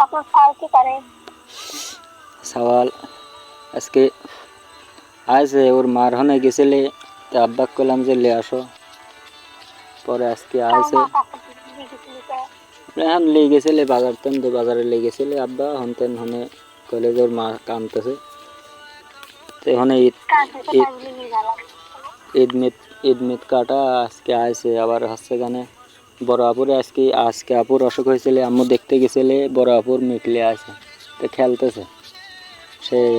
আপনার স্যার কি করে? সওয়াল আজকে আইছে ওর মার হনে গেছিলে, তো আব্বা কইলাম যে লে আসো, পরে আজকে আইছে এখন লে গেছিলে বাজার তেন তো বাজারে লে গেছিলে আব্বা হনতেন হনে কইলে যে ওর মা কামতেছে, তো হনে ঈদ মিদ কাটা আজকে আইছে। আবার হচ্ছে গানে বড় আপুরে আজকে আপুর অসুখ হয়েছিল, আম্মু দেখতে গেছিলে, বড় আপুর মিটলে আছে তো খেলতেছে সেই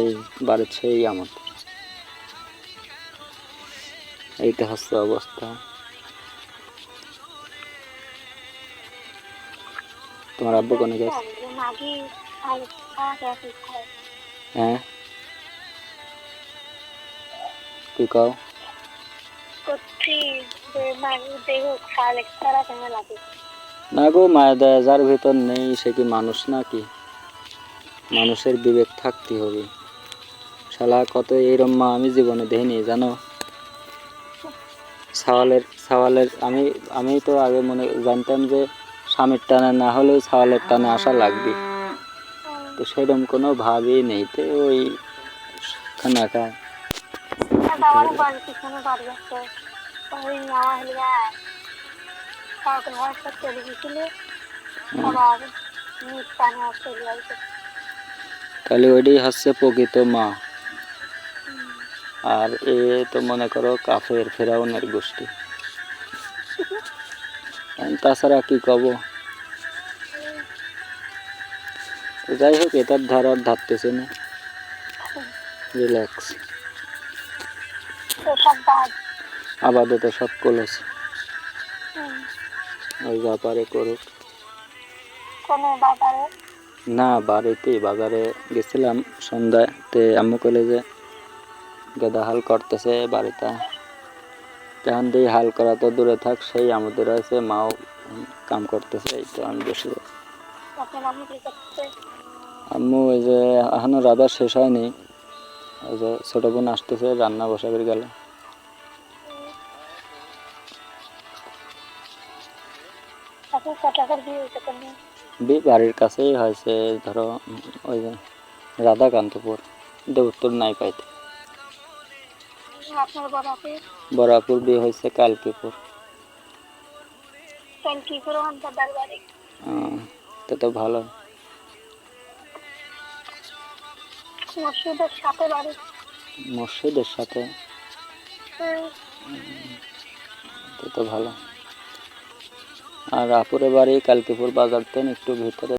বাড়ির সেই আমত। এইটা হচ্ছে অবস্থা। তোমার আব্বু কোনে গেছে? হ্যাঁ কি কও? না গো, মায়া দয়া যার ভেতর নেই সে কি মানুষ নাকি? মানুষের বিবেক থাকতে হবে। শালা কত এইরম মা আমি জীবনে দেখিনি জানো। সওয়ালের আমি তো আগে মনে জানতাম যে স্বামীর টানে না হলেও সওয়ালের টানে আসা লাগবে, তো সেরকম কোনো ভাবই নেই, তো ওই খানা খায়। তাহলে ওইটাই হচ্ছে প্রকৃত মা। আর এ তো মনে করো কাফের ফেরাউনের গোষ্ঠী, তাছাড়া কি কব। যাই হোক, এটার ধার আর ধারতেছে না, রিল্যাক্স, আপাতত সব কলেছে, ওই ব্যাপারে করুক। না বাড়িতেই, বাজারে গেছিলাম সন্ধ্যায়, তে আম্মু কইলে যে গেদা হাল করতেছে বাড়িতে, তখন দিয়ে হাল করা তো দূরে থাক, সেই আমাদের আছে মাও কাম করতেছে, এই তো আমি বসে যাচ্ছি। আম্মু ওই যে এখনো রাধা শেষ হয়নি, ওই যে ছোট বোন আসতেছে, রান্না বসাবের গেল। বিয়ে বাড়ির কাছেই হয়েছে, ধরো ওই যে রাধাকান্তপুর, উত্তর নাই পাইতে। বরাপুর বিয়ে হয়েছে কালকিপুর। তো ভালো। মসজিদের সাথে তো ভালো। আর আপুরে বাড়ি কালকিপুর বাজার থেকে একটু ভিতরে।